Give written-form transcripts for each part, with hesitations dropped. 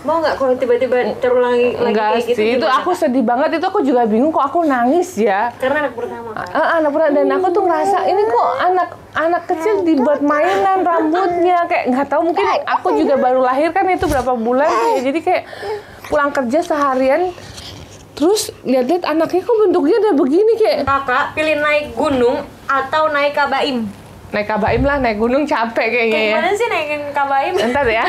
Mau nggak kalau tiba-tiba terulang lagi Enggak kayak gitu? sih, itu aku sedih banget, itu aku juga bingung kok aku nangis ya. Karena anak pertama kan? Anak pertama, dan aku tuh ngerasa ini kok anak kecil dibuat mainan rambutnya, kayak nggak tahu, mungkin aku juga baru lahir kan itu berapa bulan ya, jadi kayak pulang kerja seharian, terus lihat-lihat anaknya kok bentuknya udah begini kayak. Kakak pilih naik gunung atau naik Kabaim? Naik Kabaim lah, naik gunung capek kayaknya Kayak ya. gimana sih naikin Kabaim? Ntar ya.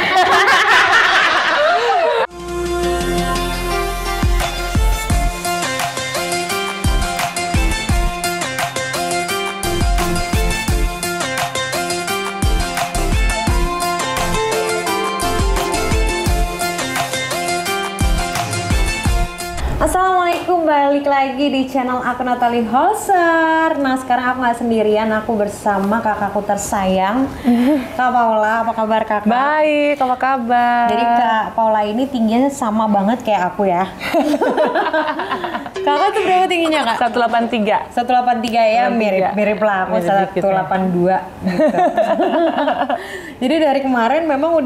Assalamualaikum, balik lagi di channel aku Natalie Holzer. Nah sekarang aku nggak sendirian, aku bersama kakakku tersayang, Kak Paula. Apa kabar kakak? Baik, apa kabar? Jadi Kak Paula ini tingginya sama banget kayak aku ya. Kakak tuh berapa tingginya Kak? 183. 183 ya, mirip lah aku 182 gitu. Jadi dari kemarin memang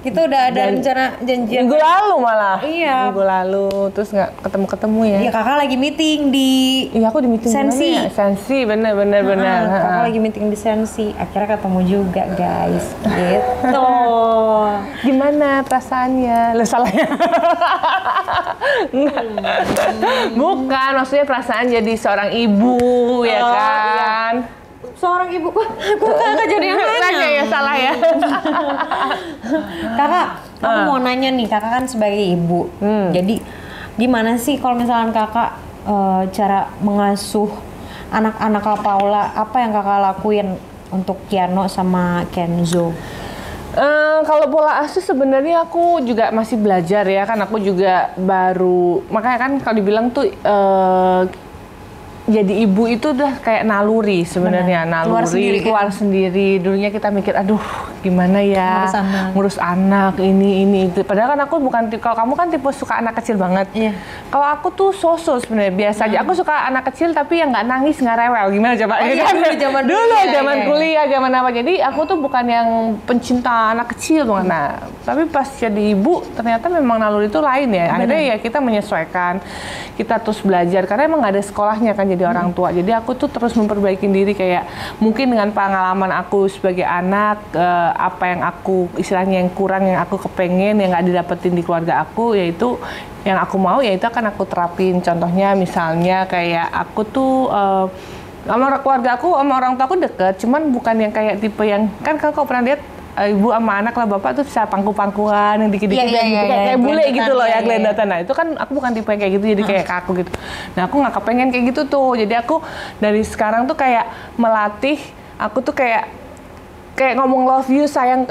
kita udah ada rencana janjian. Minggu lalu malah. Iya. Minggu lalu, terus nggak ketemu ya. Iya, kakak lagi meeting di. Iya, aku di meeting Sensi. Ya? Sensi, bener. Kakak lagi meeting di Sensi. Akhirnya ketemu juga, guys. Gitu. Gimana perasaannya? Loh, salahnya. Bukan, maksudnya perasaan jadi seorang ibu, ya kan? Iya. Seorang ibu, kok kakak jadi yang nanya? Ya salah ya. Kakak, aku mau nanya nih, kakak kan sebagai ibu. Jadi gimana sih kalau misalkan kakak cara mengasuh anak-anak Kak Paula? Apa yang kakak lakuin untuk Kiano sama Kenzo? Kalau pola asuh sebenarnya aku juga masih belajar ya, kan aku juga baru, makanya kan kalau dibilang tuh jadi ibu itu udah kayak naluri sebenarnya, naluri keluar sendiri. Dulunya kita mikir, aduh gimana ya ngurus anak ini itu. Padahal kan aku bukan, kalau kamu kan tipe suka anak kecil banget. Iya. Kalau aku tuh sosok sebenarnya biasa aja. Aku suka anak kecil tapi yang nggak nangis, nggak rewel. Gimana coba? Oh, iya, zaman kuliah, zaman apa. Jadi aku tuh bukan yang pencinta anak kecil banget. Nah, tapi pas jadi ibu ternyata memang naluri itu lain ya. Akhirnya ya kita menyesuaikan, kita terus belajar karena emang nggak ada sekolahnya kan jadi orang tua. Jadi aku tuh terus memperbaiki diri, kayak mungkin dengan pengalaman aku sebagai anak, apa yang aku istilahnya yang kurang, yang aku kepengen, yang nggak didapetin di keluarga aku, yaitu yang aku mau, yaitu akan aku terapin. Contohnya misalnya kayak aku tuh sama keluarga aku, sama orang tua aku deket, cuman bukan yang kayak tipe yang, kan kalau pernah lihat ibu sama anak lah, bapak tuh bisa pangku-pangkuan yang dikit-dikit kayak bule gitu loh ya, gelendatan. Nah itu kan aku bukan tipe yang kayak gitu, jadi kayak kaku gitu. Nah aku nggak kepengen kayak gitu tuh, jadi aku dari sekarang tuh kayak melatih, aku tuh kayak ngomong love you, sayang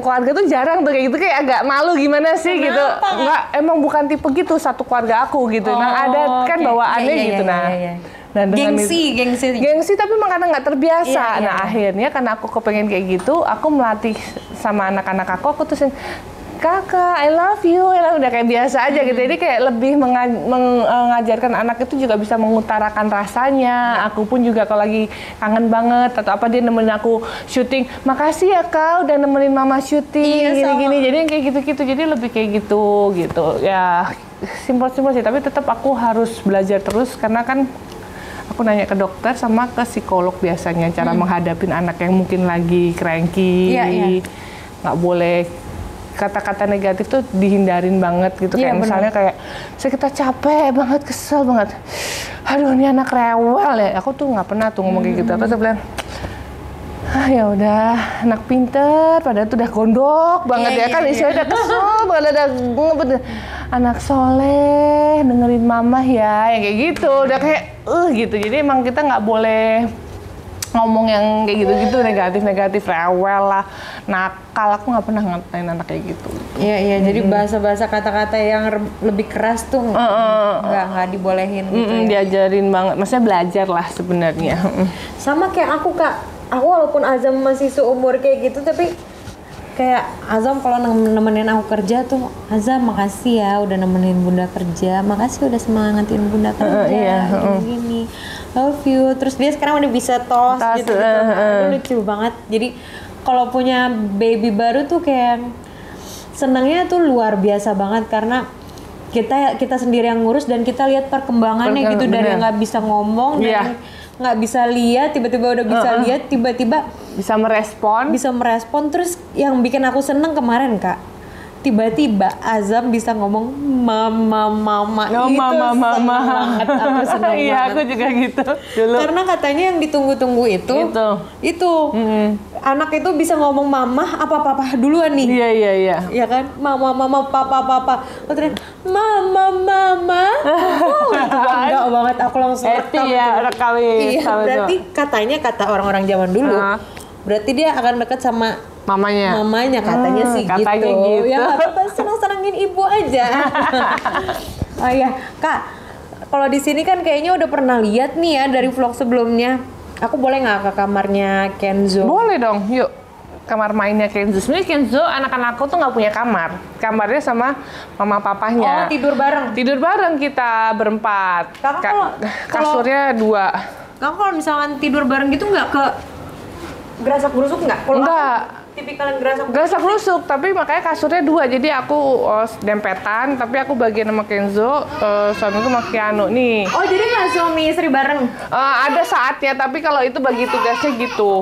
keluarga tuh jarang tuh kayak gitu, kayak agak malu gimana sih. Kenapa? Gitu. Nggak, emang bukan tipe gitu satu keluarga aku gitu. Nah ada kan bawaannya gitu. Nah, gengsi tapi emang kadang nggak terbiasa. Nah akhirnya karena aku kepengen kayak gitu, aku melatih sama anak-anak aku tuh kakak, I love you, udah kayak biasa aja gitu. Jadi kayak lebih mengajarkan anak itu juga bisa mengutarakan rasanya. Aku pun juga kalau lagi kangen banget atau apa, dia nemenin aku syuting, makasih ya kak udah nemenin mama syuting, gini-gini. Jadi yang kayak gitu-gitu, jadi lebih kayak gitu ya, simpel-simpel sih. Tapi tetap aku harus belajar terus karena kan aku nanya ke dokter sama ke psikolog biasanya cara menghadapin anak yang mungkin lagi cranky. Nggak boleh kata-kata negatif tuh dihindarin banget gitu. Kayak misalnya kayak kita capek banget, kesel banget, aduh ini anak rewel ya. Aku tuh nggak pernah tuh ngomong kayak gitu. Aku tuh bilang, ya udah anak pinter, padahal tuh udah gondok banget ya kan, istilahnya udah kesel banget, udah ngebet, anak soleh dengerin mama ya, yang kayak gitu, udah kayak gitu. Jadi emang kita nggak boleh ngomong yang kayak gitu-gitu, negatif, rewel lah, nakal. Aku nggak pernah ngatain anak kayak gitu. Iya, jadi bahasa-bahasa kata-kata yang lebih keras tuh nggak dibolehin gitu ya. Diajarin banget, maksudnya belajar lah sebenarnya. Sama kayak aku kak, aku walaupun Azam masih seumur kayak gitu, tapi kayak Azam kalau nemenin aku kerja tuh, Azam makasih ya udah nemenin bunda kerja, makasih udah semangatin bunda kerja, gini, love you. Terus dia sekarang udah bisa tos gitu. Lucu banget. Jadi kalau punya baby baru tuh kayak senangnya tuh luar biasa banget karena kita sendiri yang ngurus dan kita lihat perkembangannya gitu dari yang nggak bisa ngomong dan nggak bisa lihat tiba-tiba udah bisa lihat, tiba-tiba bisa merespon. Terus yang bikin aku seneng kemarin Kak, tiba-tiba Azam bisa ngomong mama itu seneng banget, aku seneng Iya, banget. aku juga gitu dulu. Karena katanya yang ditunggu-tunggu itu anak itu bisa ngomong mama apa-apa duluan nih. Iya. Ya kan, mama papa. Terus mama. Itu bangga banget, aku langsung Happy ya, udah kali. Iya, berarti katanya kata orang-orang zaman dulu, berarti dia akan dekat sama mamanya katanya sih katanya gitu. Ya nggak apa-apa, senang-senangin ibu aja. Oh iya Kak, kalau di sini kan kayaknya udah pernah lihat nih ya dari vlog sebelumnya. Aku boleh nggak ke kamarnya Kenzo? Boleh dong, yuk. Kamar mainnya Kenzo. Sebenarnya Kenzo anak-anakku tuh nggak punya kamar. Kamarnya sama mama papahnya. Oh, tidur bareng? Tidur bareng kita berempat. Kasurnya 2. Kakak kalau misalkan tidur bareng gitu nggak ke gerasak gerusuk nggak? Enggak. Tipikal yang Gerasak gerusuk, tapi makanya kasurnya 2. Jadi aku dempetan, tapi aku bagian sama Kenzo, suamiku sama Keanu nih. Oh, jadi nggak suami istri bareng? Ada saatnya, tapi kalau itu bagi tugasnya gitu.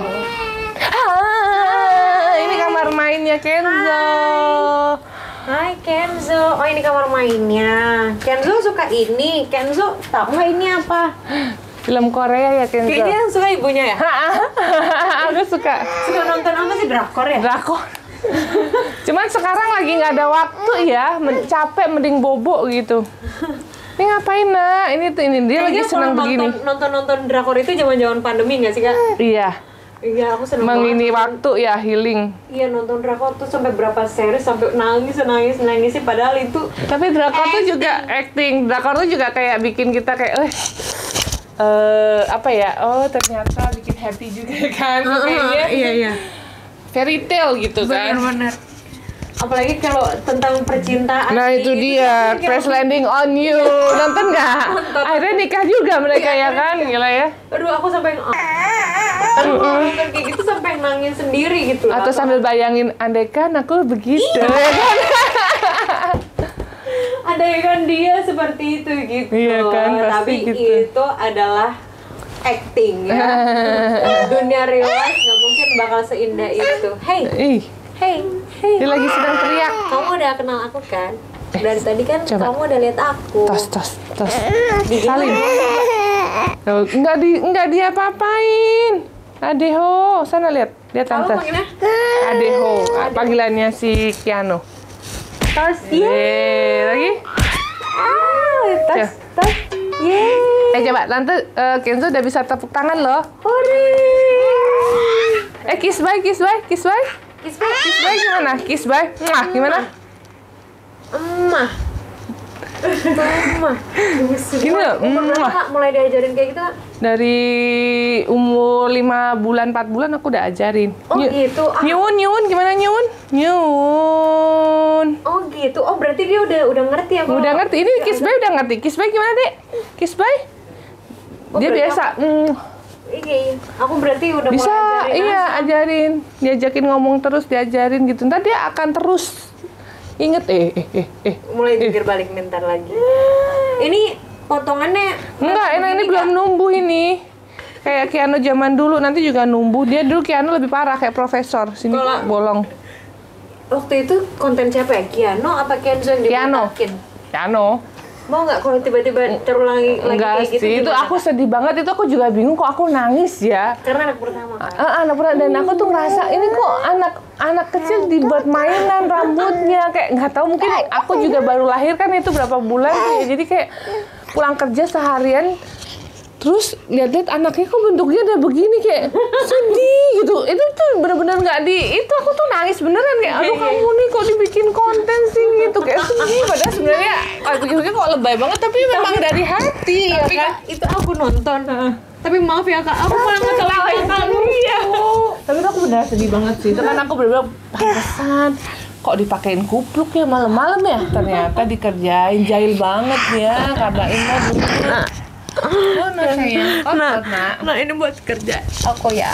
Ini kamar mainnya Kenzo. Hai Kenzo, oh ini kamar mainnya. Kenzo suka ini. Kenzo tahu nggak ini apa? Film Korea ya Kenzo. Kayaknya yang suka ibunya ya. Aku suka. Suka nonton apa sih, drakor ya? Drakor. Cuman sekarang lagi nggak ada waktu ya, capek mending bobo gitu. Ini ngapain nak? Ini dia lagi senang begini. Nonton drakor itu zaman pandemi nggak sih Kak? Iya. Iya, aku seneng banget. Mengini waktu ya, healing. Iya, nonton drakor tuh sampai berapa series sampai nangis sih, padahal itu. Tapi drakor tuh juga acting. Drakor tuh juga kayak bikin kita kayak apa ya? Oh, ternyata bikin happy juga kan. Kayaknya. Iya. Fairy tale gitu kan. Bener. Apalagi kalau tentang percintaan. Nah itu dia, Crash Landing on You. Nonton nggak? Akhirnya nikah juga mereka ya kan, gila ya. Aduh, aku sampai nonton kayak gitu sampai nangis sendiri gitu. Atau sambil bayangin, andaikan aku begitu. Ya kan? Andaikan dia seperti itu gitu. Iya kan, pasti tapi gitu. itu adalah acting ya. Dunia real life nggak mungkin bakal seindah itu. Hey. Dia lagi sedang teriak. Kamu udah kenal aku kan? Dari tadi kan Coba. kamu udah lihat aku. Tos. Salim. Enggak dia apa-apain. Adeho, sana lihat tante. Kamu panggilnya? Adeho, panggilannya si Keanu. Tos, yeay. Lagi. Tos, yeay. Coba tante, Kenzo udah bisa tepuk tangan loh. Hore. Kiss bye. Kiss bye gimana? Kiss bye. Mwah, gimana? Emah. Gimana? Kak, mulai diajarin kayak gitu Kak? Dari umur 5 bulan, 4 bulan aku udah ajarin. Oh gitu. Nyun, gimana nyun? Nyun. Oh gitu. Oh berarti dia udah ngerti ya? Udah ngerti. Ini kiss bye udah ngerti. Kiss bye gimana, Dek? Kiss bye? Dia biasa. Iya. Aku berarti udah Bisa, mulai ajarin. iya ajarin. Diajakin ngomong terus, diajarin gitu. Ntar dia akan terus inget. Mulai jungkir balik bentar lagi. Ini potongannya. Enggak, ini belum numbuh ini. Kayak Keanu zaman dulu, nanti juga numbuh. Dia dulu Keanu lebih parah, kayak profesor. Sini bolong. Waktu itu konten siapa ya? Keanu apa Kenzo yang dibotakin? Keanu. Mau nggak kalau tiba-tiba terulang lagi Enggak kayak gitu? sih, itu gimana, aku Kak? sedih banget. Itu aku juga bingung kok aku nangis ya. Karena anak pertama kan? Anak pertama, dan aku tuh ngerasa ini kok anak kecil dibuat mainan rambutnya, kayak nggak tahu, mungkin aku juga baru lahir kan itu berapa bulan ya, jadi kayak pulang kerja seharian terus lihat-lihat anaknya kok bentuknya udah begini, kayak sedih gitu. Itu tuh bener-bener nggak itu aku tuh nangis beneran kayak aduh kamu nih kok dibikin konten sih gitu, kayak sedih. Padahal sebenarnya aku kok lebay banget, tapi memang dari hati ya Tapi kan. Kak, itu aku nonton. Tapi maaf ya Kak, aku malah ngecelain kamu. Iya. Tapi aku benar sedih banget sih. Itu kan aku bener-bener pantesan kok dipakein kupluk ya malam-malam ya. Ternyata dikerjain jahil banget ya karena ini bener. Oh, sayang. Nah ini buat kerja aku ya.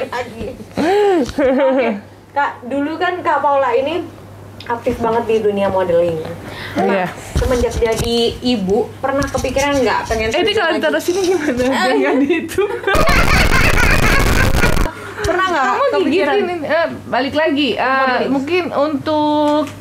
Lagi. Oke. Kak, dulu kan Kak Paula ini aktif banget di dunia modeling. Iya. Semenjak jadi ibu, pernah kepikiran nggak pengen Ini terjun kalau lagi? ditaruh sini gimana? Jangan di itu. Pernah nggak Kamu kepikiran? gigitin, balik lagi. Modeling. Mungkin untuk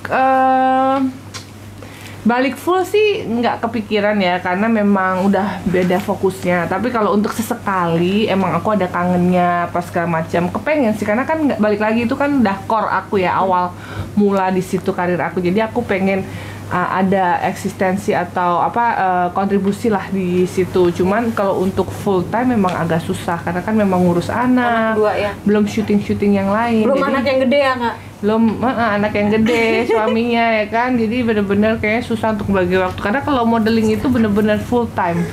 balik full sih nggak kepikiran ya, karena memang udah beda fokusnya. Tapi kalau untuk sesekali, emang aku ada kangennya pas segala macam. Kepengen sih, karena kan nggak balik lagi itu kan udah core aku ya, awal mula di situ karir aku. Jadi aku pengen ada eksistensi atau kontribusi lah di situ. Cuman kalau untuk full time memang agak susah, karena kan memang ngurus anak, Anak 2 ya. belum syuting yang lain. Belum Jadi- anak yang gede ya Kak? belum anak yang gede, suaminya ya kan, jadi bener-bener kayaknya susah untuk bagi waktu, karena kalau modeling itu bener-bener full time.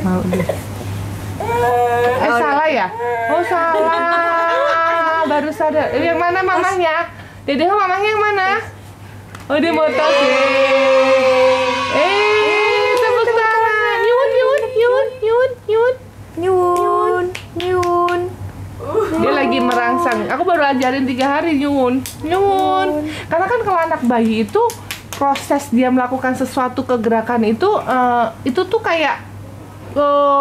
Mau deh. Salah ya? Oh salah, baru sadar. Yang mana mamahnya? Dede mamahnya yang mana? Oh dia mau tos. Tepuk tangan. Yun. Dia lagi merangsang. Aku baru ajarin 3 hari nyun. Karena kan kalau anak bayi itu proses dia melakukan sesuatu kegerakan itu tuh kayak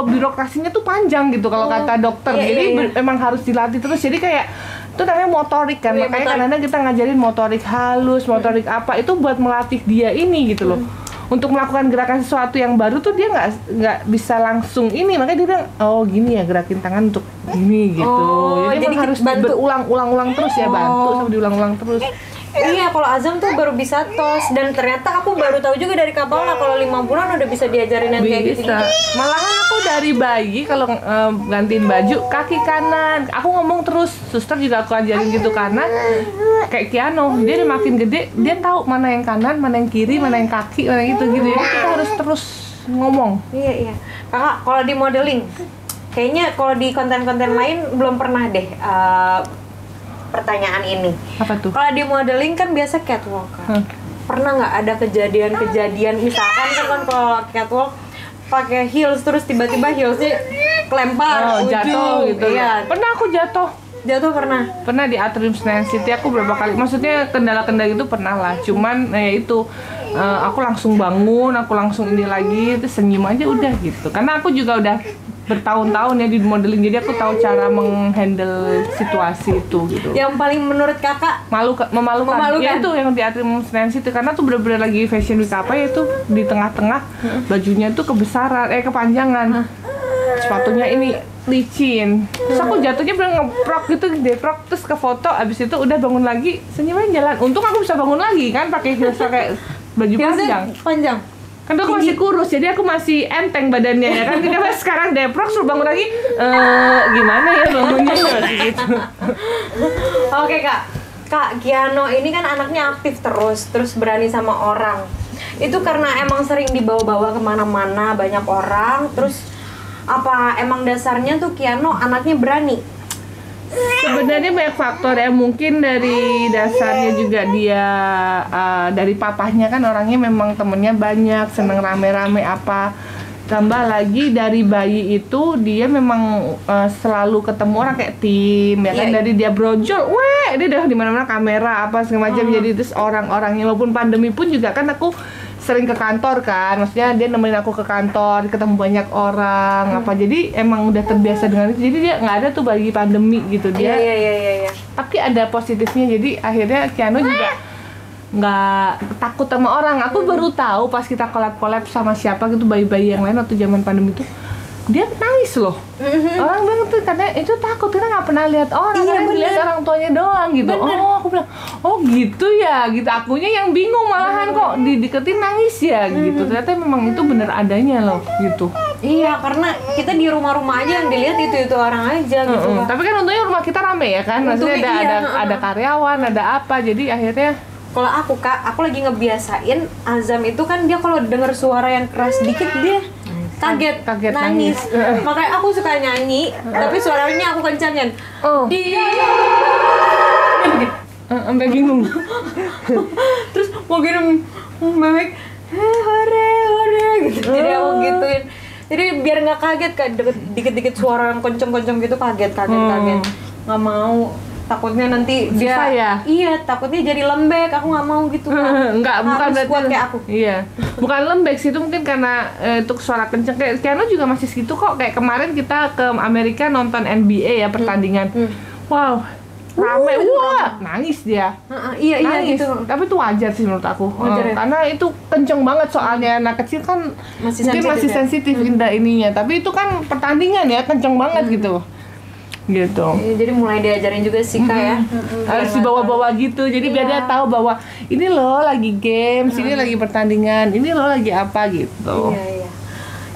birokrasinya tuh panjang gitu kalau kata dokter. Iya, Jadi iya. memang harus dilatih terus. Jadi kayak itu namanya motorik kan. Iya, Makanya motorik. kadang-kadang kita ngajarin motorik halus, motorik apa itu buat melatih dia ini gitu loh. Untuk melakukan gerakan sesuatu yang baru tuh dia nggak bisa langsung ini, makanya dia bilang oh gini ya gerakin tangan untuk gini gitu. Oh, jadi jadi emang harus bantu. berulang-ulang terus ya, bantu sama diulang-ulang terus. Iya, kalau Azam tuh baru bisa tos, dan ternyata aku baru tahu juga dari Kak Paula kalau 5 bulan udah bisa diajarin yang kayak gitu. Bisa. Malahan aku dari bayi kalau gantiin baju kaki kanan, aku ngomong terus, suster juga aku ajarin gitu, karena kayak Kiano, dia udah makin gede, dia tahu mana yang kanan, mana yang kiri, mana yang kaki, mana gitu gitu. Jadi kita harus terus ngomong. Iya. Kakak, kalau di modeling, kayaknya kalau di konten-konten lain belum pernah deh pertanyaan ini. Apa tuh? Kalau di modeling kan biasa catwalk kan. Pernah nggak ada kejadian-kejadian, misalkan kan kalau catwalk pakai heels terus tiba-tiba heelsnya kelempar ujung. Jatuh gitu. Iya. Pernah aku jatuh. Jatuh pernah. Pernah di Atrium Senayan City aku berapa kali, maksudnya kendala-kendala itu pernah lah, cuman ya itu aku langsung bangun, aku langsung ini lagi, terus senyum aja udah gitu, karena aku juga udah bertahun-tahun ya di modeling, jadi aku tahu cara menghandle situasi itu gitu. Yang paling menurut kakak Memalukan. Ya itu yang di Atrium Senayan City, karena tuh bener-bener lagi fashion week apa ya, itu di tengah-tengah bajunya tuh kepanjangan, sepatunya ini licin, terus aku jatuhnya bener ngeprok gitu, deprok, terus ke foto, abis itu udah bangun lagi, senyum aja jalan. Untung aku bisa bangun lagi kan pakai heels, pakai baju panjang. kan tuh aku masih kurus, jadi aku masih enteng badannya ya kan. Jadi sekarang deprok suruh bangun lagi, gimana ya bangunnya gitu. Oke Kak Kiano ini kan anaknya aktif terus berani sama orang. Itu karena emang sering dibawa-bawa kemana-mana banyak orang, terus apa emang dasarnya tuh Kiano anaknya berani? Sebenarnya banyak faktor ya, mungkin dari dasarnya juga dia dari papahnya kan orangnya memang temennya banyak, seneng rame-rame apa. Tambah lagi dari bayi itu dia memang selalu ketemu orang kayak tim ya kan. Iya. Dari dia brojol, dia udah di mana-mana kamera apa segala macam. Jadi terus orang-orangnya, walaupun pandemi pun juga kan aku sering ke kantor kan, maksudnya dia nemenin aku ke kantor, ketemu banyak orang apa, jadi emang udah terbiasa dengan itu, jadi dia nggak ada tuh bagi pandemi gitu dia. Iya. Tapi ada positifnya, jadi akhirnya Kiano juga nggak takut sama orang. Aku baru tahu pas kita collab sama siapa gitu, bayi-bayi yang lain waktu zaman pandemi itu, dia nangis loh. Orang bilang tuh karena itu takut, karena nggak pernah lihat orang, Iya, karena lihat orang tuanya doang gitu. Bener. Oh, aku bilang, oh gitu ya, gitu. Akunya yang bingung malahan kok dideketin nangis ya gitu. Ternyata memang itu bener adanya loh gitu. Iya, karena kita di rumah-rumah aja yang dilihat itu orang aja gitu. Kak. Tapi kan untungnya rumah kita rame ya kan, maksudnya Untungnya ada karyawan, ada apa, jadi akhirnya Kalau aku lagi ngebiasain Azam itu kan dia kalau denger suara yang keras dikit dia kaget nangis. Makanya aku suka nyanyi, tapi suaranya aku kencangin. Dia begitu. sampai bingung. Terus mau gini bebek, hore gitu. Jadi aku gituin. Jadi biar nggak kaget, dikit-dikit suara yang kenceng-kenceng gitu kaget. Nggak mau. takutnya nanti dia Susah ya? iya takutnya jadi lembek, aku nggak mau gitu kan. Enggak, bukan harus berarti kuat kayak aku. Iya. Bukan lembek sih, itu mungkin karena untuk suara kenceng. Kayak Keanu juga masih segitu kok. Kayak kemarin kita ke Amerika nonton NBA ya pertandingan. Wow. Rame, wah, nangis dia. Iya Nangis. gitu. Tapi itu wajar sih menurut aku. Wajar ya? Karena itu kenceng banget soalnya anak kecil kan Masih mungkin sensitif masih ya? sensitif indah ininya. Tapi itu kan pertandingan ya, kenceng banget gitu. Gitu. Iya, jadi mulai diajarin juga sih kak ya. Harus dibawa-bawa gitu, jadi biar dia tahu bahwa ini loh lagi games, ini lagi pertandingan, ini loh lagi apa gitu.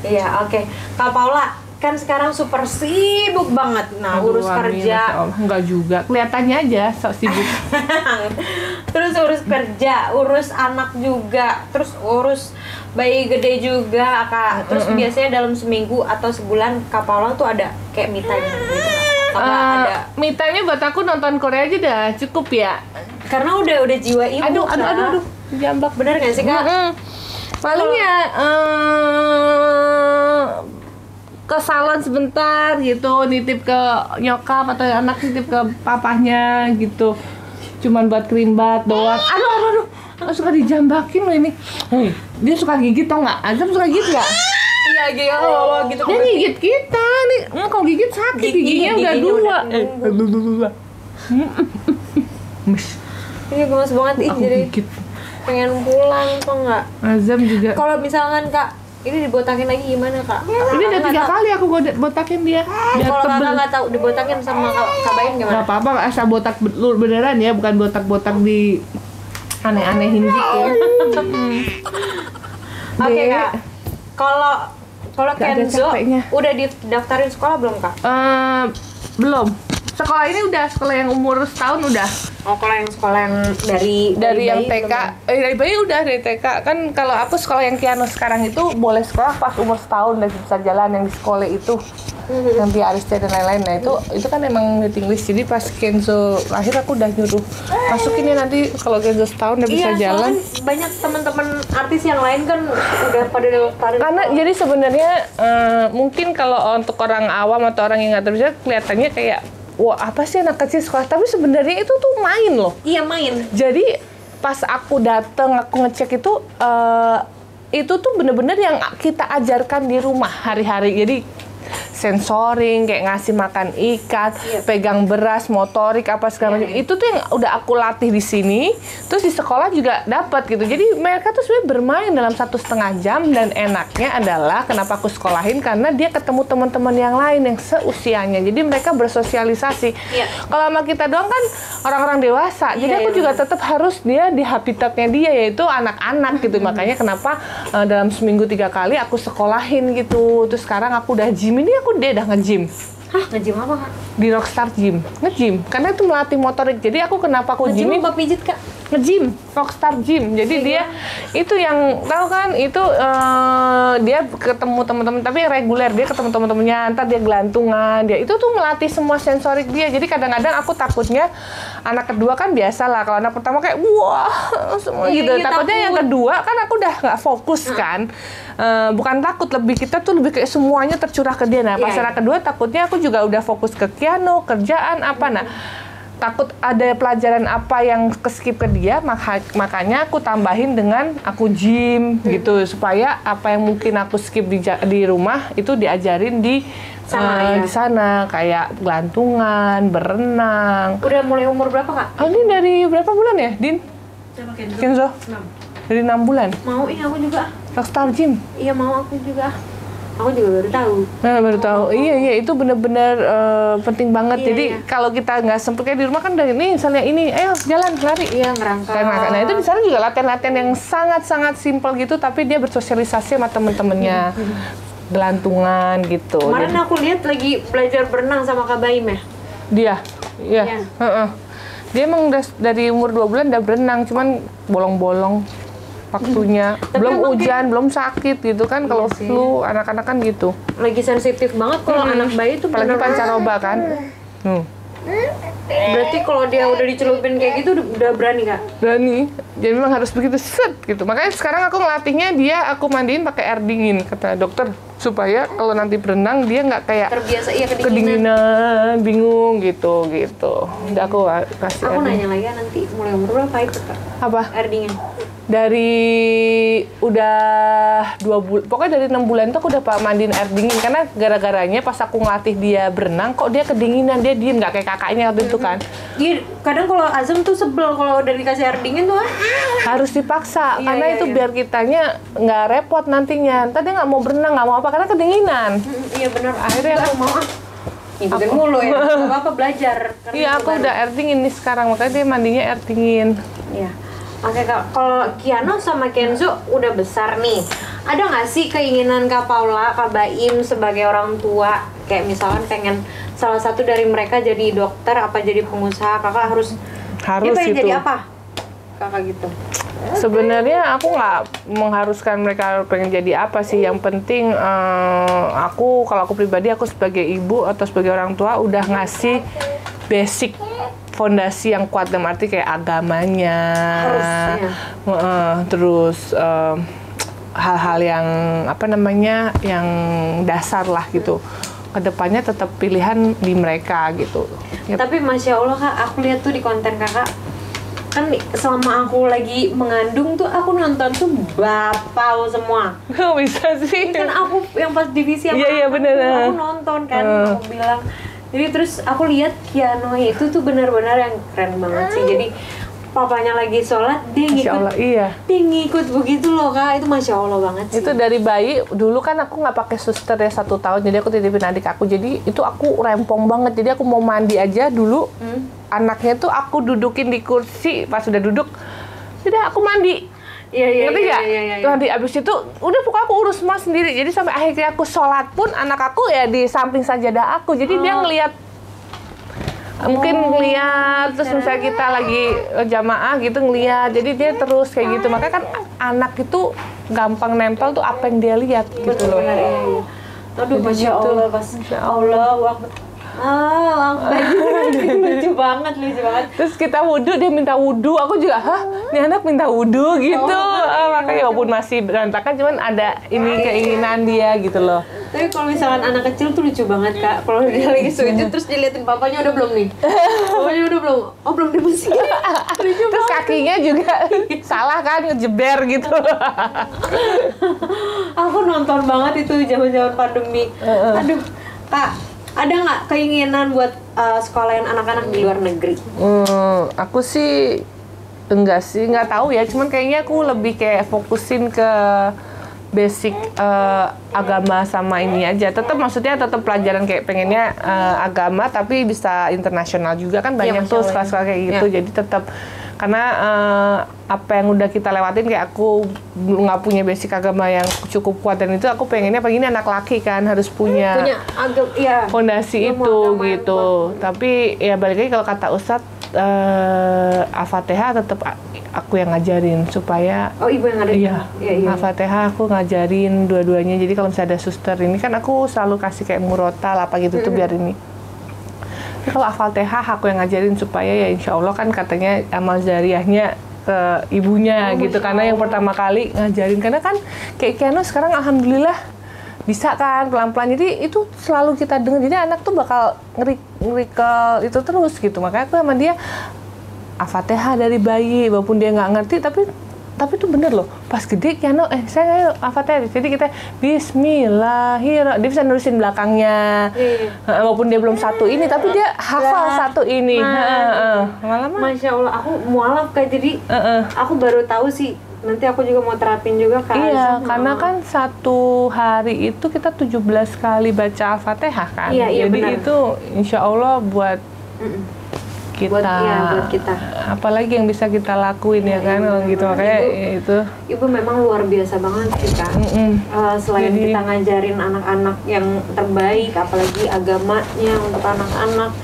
Iya oke. Kak Paula kan sekarang super sibuk banget. Nah Aduh, urus amin, kerja. Masya Allah. Enggak juga, kelihatannya aja sok sibuk. Terus urus kerja, urus anak juga, terus urus bayi gede juga kak. Terus biasanya dalam seminggu atau sebulan Kak Paula tuh ada kayak me time gitu nggak? Apa ada? Me time-nya buat aku nonton Korea aja udah cukup ya. Karena udah jiwa ibu. Aduh, jambak. Bener nggak sih kak? Paling ya ke salon sebentar gitu, nitip ke nyokap atau anak nitip ke papahnya gitu. Cuman buat kerimbat doang. Aduh. Aku suka dijambakin loh ini. Hei, dia suka gigit tau nggak? Azam suka gigit nggak? Iya gitu. Dia gigit kita nih. Kalau gigit sakit, giginya udah dua. Dua. Iya gemes banget ih, Aku jadi gigit. pengen pulang kok nggak. Azam juga. Kalau misalkan kak ini dibotakin lagi gimana kak? Ini udah 3 kali aku botakin dia. Biar Kalau kakak tebel. nggak tahu dibotakin sama Kak Baim gimana? Gak apa-apa, asal botak beneran ya, bukan botak-botak di aneh-anehin gitu. Oke kak. Kalau Gak ada Kenzo capeknya. udah didaftarin sekolah belum kak? Belum. Sekolah ini udah sekolah yang umur setahun udah. Oh kalau yang sekolah yang dari Yang bayi TK, belum? dari bayi udah dari TK. Kan kalau aku sekolah yang Keanu sekarang itu boleh sekolah pas umur setahun dan bisa jalan yang di sekolah itu. Yang di Aristia dan lain-lain. Nah itu kan emang waiting list. Jadi pas Kenzo lahir aku udah nyuruh masukin ya nanti kalau Kenzo setahun udah bisa Iya, jalan. soalnya banyak teman-teman artis yang lain kan udah pada daftarin. Karena jadi sebenarnya mungkin kalau untuk orang awam atau orang yang nggak terbiasa kelihatannya kayak wah apa sih anak kecil sekolah, tapi sebenarnya itu tuh main loh. Iya main. Jadi pas aku dateng aku ngecek itu tuh bener-bener yang kita ajarkan di rumah hari-hari. Jadi sensoring, kayak ngasih makan ikan, pegang beras, motorik apa segala macam. Itu tuh yang udah aku latih di sini. Terus di sekolah juga dapat gitu. Jadi mereka tuh sebenarnya bermain dalam 1,5 jam dan enaknya adalah kenapa aku sekolahin karena dia ketemu teman-teman yang lain yang seusianya. Jadi mereka bersosialisasi. Kalau sama kita doang kan orang-orang dewasa. Jadi aku juga tetap harus dia di habitatnya dia yaitu anak-anak gitu. Makanya kenapa dalam seminggu 3 kali aku sekolahin gitu. Terus sekarang aku udah gym ini dia udah nge-gym. Hah, nge-gym apa kak? Di Rockstar Gym. Nge-gym. Karena itu melatih motorik. Jadi aku kenapa aku Nge-gym gym apa pijit kak? nge-gym, Rockstar Gym. Jadi dia itu yang tahu kan itu dia ketemu teman-teman tapi yang reguler, dia ketemu teman-temannya, ntar dia gelantungan, dia itu tuh melatih semua sensorik dia. Jadi kadang-kadang aku takutnya anak kedua kan biasa lah, kalau anak pertama kayak wah semua gitu. Takutnya yang kedua kan aku udah nggak fokus kan. Bukan takut, lebih kita tuh lebih kayak semuanya tercurah ke dia. Nah pas anak kedua takutnya aku juga udah fokus ke piano, kerjaan apa. Nah takut ada pelajaran apa yang ke-skip ke dia, makanya aku tambahin dengan aku gym gitu supaya apa yang mungkin aku skip di rumah itu diajarin di sana kayak gelantungan, berenang. Udah mulai umur berapa kak? Ini dari berapa bulan ya, Din? Kenzo? 6. Dari 6 bulan. Mau aku juga. Rockstar Gym. Iya mau aku juga. Aku juga baru tahu. Nah, baru tahu. Iya itu benar-benar penting banget. Jadi kalau kita nggak sempet kayak di rumah kan dari ini misalnya ini, ayo jalan lari. Iya ngerangkak. Nah itu di sana juga latihan-latihan yang sangat-sangat simpel gitu, tapi dia bersosialisasi sama temen-temennya, gelantungan gitu. Kemarin aku lihat lagi belajar berenang sama Kak Baim ya. Dia, iya. Dia emang udah dari umur 2 bulan udah berenang, cuman bolong-bolong waktunya. Belum hujan, belum sakit gitu kan. Kalau flu, anak-anak kan gitu. Lagi sensitif banget kalau anak bayi tuh apalagi pancaroba kan. Berarti kalau dia udah dicelupin kayak gitu udah berani Kak? Berani. Jadi memang harus begitu set gitu. Makanya sekarang aku ngelatihnya aku mandiin pakai air dingin kata dokter supaya kalau nanti berenang dia nggak kayak Terbiasa iya kedinginan, bingung gitu. Udah aku kasih Aku air dingin. nanya lagi ya nanti mulai umur berapa itu Kak? Apa? Air dingin. Dari udah 2 bulan, pokoknya dari 6 bulan tuh aku udah mandiin air dingin karena gara-garanya pas aku ngelatih dia berenang kok dia kedinginan, dia diem nggak kayak kakaknya waktu itu kan. Iya, kadang kalau Azam tuh sebel kalau udah dikasih air dingin tuh Harus dipaksa Iya, karena iya, itu iya. biar kitanya nggak repot nantinya. Tadi nggak mau berenang, nggak mau apa karena kedinginan. Iya benar. Akhirnya aku mau ngikutin mulu ya. Gak apa-apa belajar. Karena Iya, itu aku baru. udah air dingin nih sekarang, makanya dia mandinya air dingin. Iya. Oke Kak, kalau Kiano sama Kenzo udah besar nih, ada nggak sih keinginan Kak Paula, Kak Baim sebagai orang tua, kayak misalkan pengen salah satu dari mereka jadi dokter, apa jadi pengusaha, kakak harus dia pengen Harus jadi itu. apa? Kakak gitu. Sebenarnya aku nggak mengharuskan mereka pengen jadi apa sih. Yang penting kalau aku pribadi, aku sebagai ibu atau sebagai orang tua udah ngasih basic fondasi yang kuat dalam arti kayak agamanya, Harusnya. terus hal-hal yang yang dasar lah gitu. Kedepannya tetap pilihan di mereka gitu. Tapi Masya Allah Kak, aku lihat tuh di konten kakak, kan selama aku lagi mengandung tuh aku nonton tuh bapau semua. Kok bisa sih? Kan aku yang pas divisi sama Iya, aku bener. tuh, aku nonton kan, aku bilang. Jadi terus aku lihat Kiano itu tuh benar-benar yang keren banget sih. Jadi papanya lagi sholat, dia Masya ngikut, Allah, iya. dia ngikut begitu loh Kak. Itu Masya Allah banget sih. Itu dari bayi, dulu kan aku nggak pakai suster ya 1 tahun, jadi aku titipin adik aku. Jadi itu aku rempong banget, jadi aku mau mandi aja dulu. Anaknya tuh aku dudukin di kursi, pas sudah duduk, udah aku mandi. Iya. Ngerti nggak? Nanti abis itu udah pokoknya aku urus semua sendiri. Jadi sampai akhirnya aku sholat pun anak aku ya di samping sajadah aku. Jadi dia ngelihat, mungkin ngelihat terus misalnya kita lagi jamaah gitu ngelihat. Jadi dia terus kayak gitu. Makanya kan anak itu gampang nempel tuh apa yang dia lihat gitu loh. Benar, iya. Aduh, Jadi Masya gitu. Allah, pas Masya Allah, Akbar. Lucu banget. Terus kita wudhu, dia minta wudhu, aku juga, ini anak minta wudhu gitu. Makanya walaupun masih berantakan, cuman ada ini keinginan dia gitu loh. Tapi kalau misalkan anak kecil tuh lucu banget Kak. Kalau dia lagi sujud terus diliatin papanya udah belum nih. Papanya udah belum. Oh belum dia masih. Lucu Terus kakinya juga salah kan, ngejeber gitu. Aku nonton banget itu zaman-zaman pandemi. Aduh, Kak, ada nggak keinginan buat sekolahin anak-anak di luar negeri? Aku sih enggak sih, nggak tahu ya. Cuman kayaknya aku lebih kayak fokusin ke basic agama sama ini aja. Maksudnya tetap pelajaran kayak pengennya agama tapi bisa internasional juga kan banyak Masya tuh Allah. sekolah-sekolah kayak gitu. Jadi tetap karena apa yang udah kita lewatin kayak aku nggak punya basic agama yang cukup kuat dan itu aku pengennya anak laki kan harus punya Iya. fondasi Ilmu itu agama yang gitu. Tapi ya balik lagi kalau kata Ustadz Al-Fatihah tetap aku yang ngajarin supaya Oh ibu yang ada. iya. Iya. Al-Fatihah aku ngajarin dua-duanya. Jadi kalau misalnya ada suster ini kan aku selalu kasih kayak murotal apa gitu tuh biar ini. Tapi kalau Al-Fatihah aku yang ngajarin supaya ya insya Allah kan katanya amal jariahnya ke ibunya gitu. Karena yang pertama kali ngajarin. Karena kan kayak Kiano sekarang alhamdulillah bisa kan pelan-pelan. Jadi itu selalu kita dengar. Jadi anak tuh bakal ngerikel itu terus gitu. Makanya aku sama dia Al-Fatihah dari bayi, walaupun dia nggak ngerti, tapi itu bener loh. Pas gede, Kiano, saya Al-Fatihah. Jadi kita Bismillahirrahmanirrahim. Dia bisa nulisin belakangnya, walaupun dia belum satu ini, tapi dia hafal satu ini. Lama-lama. Masya Allah, aku mualaf Kak. Jadi aku baru tahu sih. Nanti aku juga mau terapin juga Kak. Iya, karena kan satu hari itu kita 17 kali baca Al-Fatihah kan. Iya, Jadi benar. itu insya Allah buat kita, buat kita. apalagi yang bisa kita lakuin ya kan kalau gitu, makanya ya itu Ibu memang luar biasa banget sih Kak. Selain Jadi- kita ngajarin anak-anak yang terbaik, apalagi agamanya untuk anak-anak,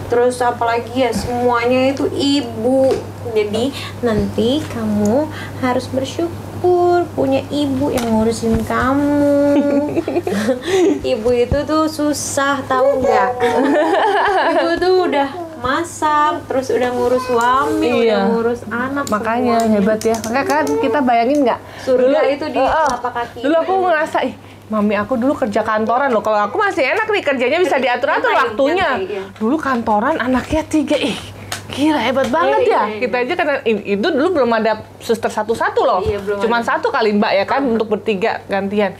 terus apalagi ya, semuanya itu ibu. Jadi nanti kamu harus bersyukur punya ibu yang ngurusin kamu. Ibu itu tuh susah, tahu nggak? Ibu tuh udah masak, terus udah ngurus suami, udah ngurus anak. Makanya semuanya. hebat ya. Makanya kan kita bayangin nggak? Surga itu di telapak kaki. Dulu aku ngerasa, mami aku dulu kerja kantoran loh. Kalau aku masih enak nih, kerjanya bisa diatur-atur waktunya. iya. Dulu kantoran anaknya 3, gila hebat banget ya. Kita aja karena itu dulu belum ada suster satu-satu loh. Iya, belum Cuman ada. satu kali mbak ya kan untuk bertiga gantian.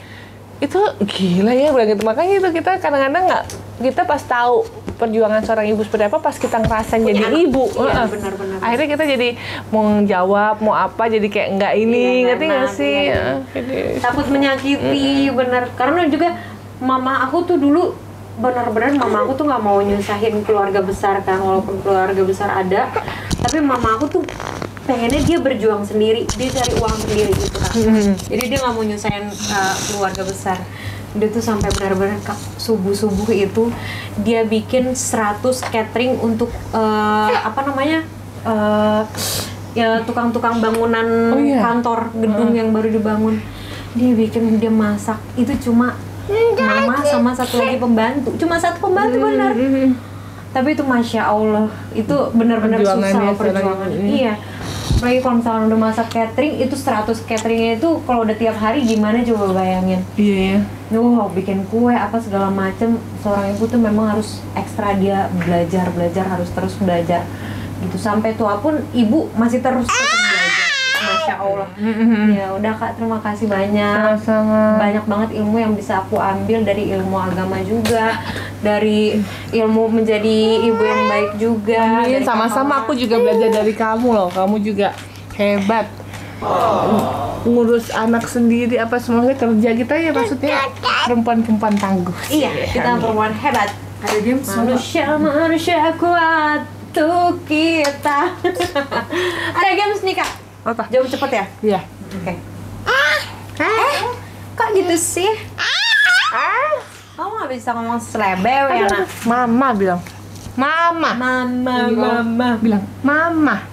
Itu gila ya bilang gitu. Makanya itu kita kadang-kadang nggak, kita pas tahu perjuangan seorang ibu seperti apa pas kita ngerasain jadi anak. ibu. Iya, benar-benar. Akhirnya kita jadi mau jawab mau apa jadi kayak nggak ini, Iya, ngerti nggak enak, sih? iya. Jadi- Takut menyakiti, bener. Karena juga mama aku tuh dulu benar-benar mama aku tuh nggak mau nyusahin keluarga besar kan, walaupun keluarga besar ada, tapi mama aku tuh pengennya dia berjuang sendiri, dia cari uang sendiri gitu kan. Jadi dia nggak mau nyusahin keluarga besar. Dia tuh sampai benar-benar subuh-subuh itu dia bikin 100 catering untuk apa namanya, ya tukang-tukang bangunan kantor gedung yang baru dibangun. Dia bikin, dia masak itu cuma mama sama satu lagi pembantu, cuma satu pembantu benar. Tapi itu masya Allah, itu benar-benar susah perjuangan. Iya. Apalagi kalau misalnya udah masak catering, itu 100 cateringnya itu kalau udah tiap hari gimana coba bayangin. Iya. Bikin kue apa segala macem. Seorang ibu tuh memang harus ekstra, dia belajar harus terus belajar gitu. Sampai tua pun ibu masih terus belajar. Masya Allah. Ya udah Kak, terima kasih banyak. Sama-sama. Banyak banget ilmu yang bisa aku ambil dari ilmu agama juga, dari ilmu menjadi ibu yang baik juga. Amin, dari sama-sama aku juga belajar dari kamu loh. Kamu juga hebat. Ngurus anak sendiri apa semuanya kerja kita ya, maksudnya perempuan-perempuan tangguh. Iya, kita perempuan hebat. Ada games Manusia kuat tuh kita. Ada games nih Kak. Apa? Jawab cepet ya. Iya. Oke. Kok gitu sih? Kamu nggak bisa ngomong selebew ya nak? Mama bilang. Mama. Mama. Bilang mama.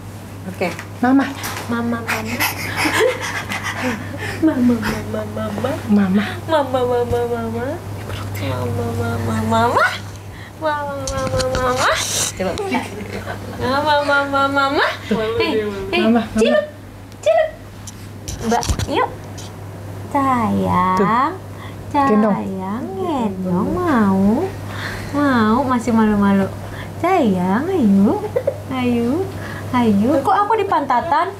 Oke. Mama. Mama. Mama. Cilut. Mbak, yuk. Sayang. Sayang, gendong mau masih malu-malu. Sayang, ayo. Kok aku dipantatin?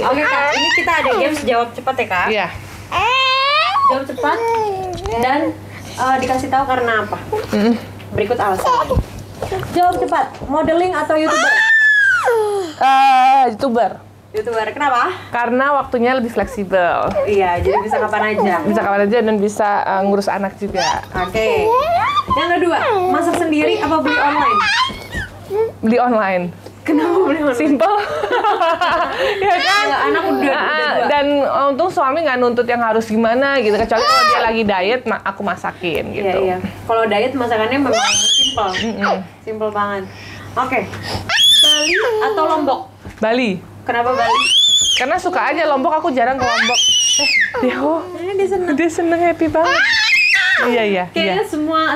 Oke Kak, ini kita ada games jawab cepat ya Kak. Iya. Jawab cepat dan dikasih tahu karena apa. Berikut alasan. Jawab cepat, modeling atau YouTuber? YouTuber, kenapa? Karena waktunya lebih fleksibel. Iya, jadi bisa kapan aja. Bisa kapan aja dan bisa ngurus anak juga. Oke. Yang kedua, masak sendiri apa beli online? Beli online. Kenapa beli online? Simple. Ya kan? Enggak, anak udah dua. Dan untung suami nggak nuntut yang harus gimana gitu. Kecuali kalau dia lagi diet, aku masakin gitu. Iya. Kalau diet masakannya memang simple. Simple banget. Oke. Bali atau Lombok? Bali. Kenapa Bali? Karena suka aja Lombok, aku jarang ke Lombok. Dia seneng. Dia seneng, happy banget. Iya. Kayaknya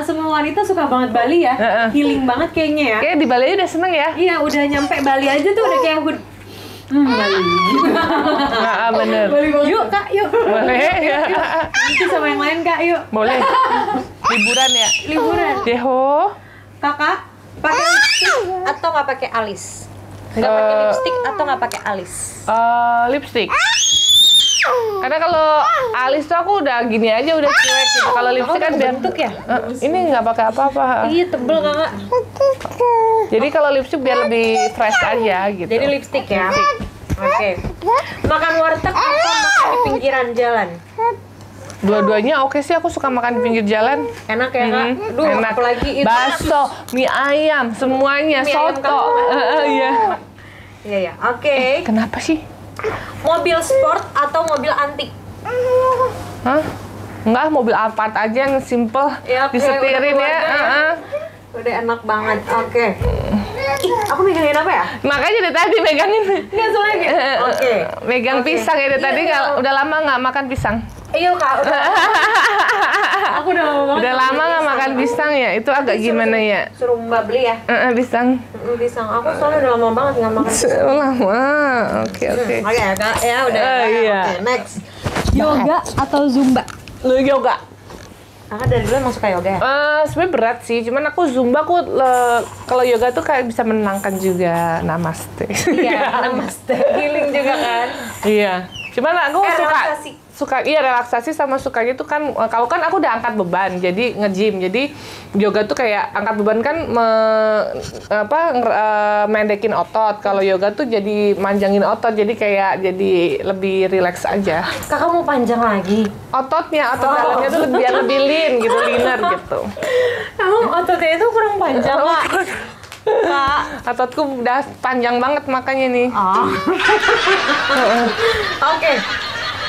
semua wanita suka banget Bali ya. Healing banget kayaknya ya. Kayak di Bali aja udah seneng ya. Iya, udah nyampe Bali aja tuh udah kayak Bali. Bener. Yuk Kak, yuk. Boleh ya. Nanti sama yang lain Kak, yuk. Boleh. Liburan ya. Liburan. Deho. Kakak pakai lipstick atau nggak pakai alis? Nggak pakai lipstick atau nggak pakai alis? Lipstick. Karena kalau alis tuh aku udah gini aja udah cuek gitu. Kalau lipstick kan biar bentuk ya? ini nggak pakai apa-apa. Iya, tebel Kakak. Jadi kalau lipstick biar lebih fresh aja gitu. Jadi lipstick ya. Oke. Makan warteg atau makan di pinggiran jalan? Dua-duanya oke sih, aku suka makan di pinggir jalan. Enak ya Kak? Duh, Enak. apalagi itu. Bakso, mie ayam, semuanya, Mie ayam soto. Iya. Iya. Oke. Kenapa sih? Mobil sport atau mobil antik? Hah? Enggak, mobil Alphard aja yang simple, Ya, oke, disetirin udah ya. keluarga ya. Udah enak banget. Oke. Ih, aku megangin apa ya? Makanya dari tadi megangin. Nggak soalnya gitu. Oke. Megang Oke. pisang ya dari Iya, tadi. iya. Udah lama nggak makan pisang? Iya kak, aku udah lama banget. Udah lama nggak makan pisang ya? Itu agak gimana ya? Suruh mbak beli ya. Pisang. Pisang. Aku soalnya udah lama banget nggak makan pisang. Lama. Oke. Oke ya kak, ya udah. Iya. Oke, next. Yoga atau Zumba? Lu yoga? Kakak dari dulu emang suka yoga ya? Sebenarnya berat sih, cuman aku Zumba kalau yoga tuh kayak bisa menenangkan juga. Namaste. Iya, namaste. Healing juga kan? Iya. Cuman aku Relaksasi. suka relaksasi sama sukanya tuh kan kalau kan aku udah angkat beban jadi nge-gym. Jadi yoga tuh kayak angkat beban kan mendekin otot. Kalau yoga tuh jadi manjangin otot. Jadi kayak jadi lebih rileks aja. Kakak mau panjang lagi? Ototnya, dalamnya tuh biar lebih lean gitu, leaner gitu. Emang ototnya itu kurang panjang kak? Kak. Ototku udah panjang banget makanya nih. Oh. Oke.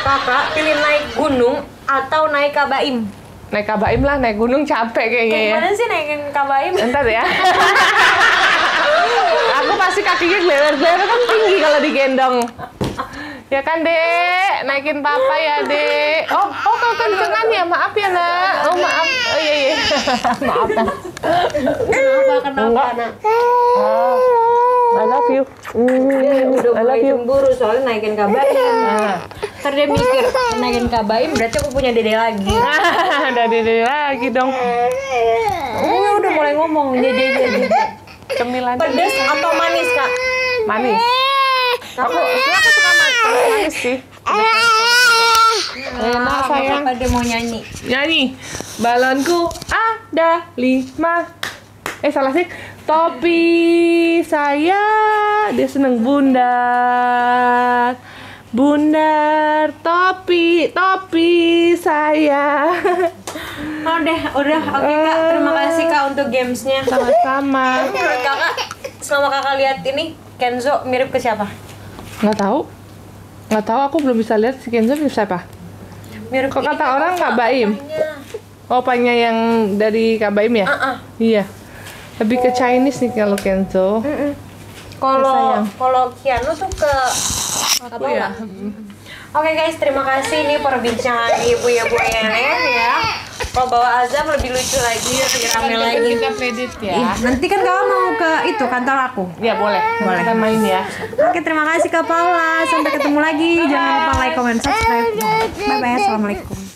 Kakak pilih naik gunung atau naik kabaim? Naik kabaim lah, naik gunung capek kayaknya ya. Gimana sih naikin kabaim? Entar ya. Aku pasti kakinya glewer-glewer kan tinggi kalau digendong. Ya kan, Dek? Naikin papa ya, Dek. Oh, kau kencengan ya? Maaf ya, Nak. Oh, maaf. Oh, iya. Maaf. Kenapa, nak? I love you. Udah I love mulai you. cemburu soalnya naikin kabaim. Ntar dia mikir, naikin kabaim berarti aku punya dede lagi. Ada dede lagi dong. Oh, udah mulai ngomong. Jadi. Cemilan. Pedas atau manis, Kak? Manis. Aku suka manis sih. Enak, sayang. Apa dia mau nyanyi? Nyanyi. Balonku ada 5. Salah sih. Topi saya. Dia seneng bundar. Bundar, topi saya. Udah. Oke, Kak. Terima kasih, Kak, untuk gamesnya. Sama-sama. Menurut Kakak, selama Kakak lihat ini, Kenzo mirip ke siapa? Nggak tahu, aku belum bisa lihat si Kenzo mirip siapa. Mirip Kok kata ini, orang Kak, Kak Baim? papanya. Opanya yang dari Kak Baim ya? Iya. Lebih ke Chinese nih kalau Kenzo. Kalau Keanu tuh ke Aku ya. Oke guys, terima kasih nih perbincangan ibu-ibu ya. Kalau bawa Azam lebih lucu lagi, lebih rame lagi. Kita kredit ya. Ih, nanti kan kamu mau ke itu kantor aku. Ya boleh. Kita main ya. Oke, terima kasih Kak Paula. Sampai ketemu lagi. Jangan lupa like, comment, subscribe. Bye bye. Assalamualaikum.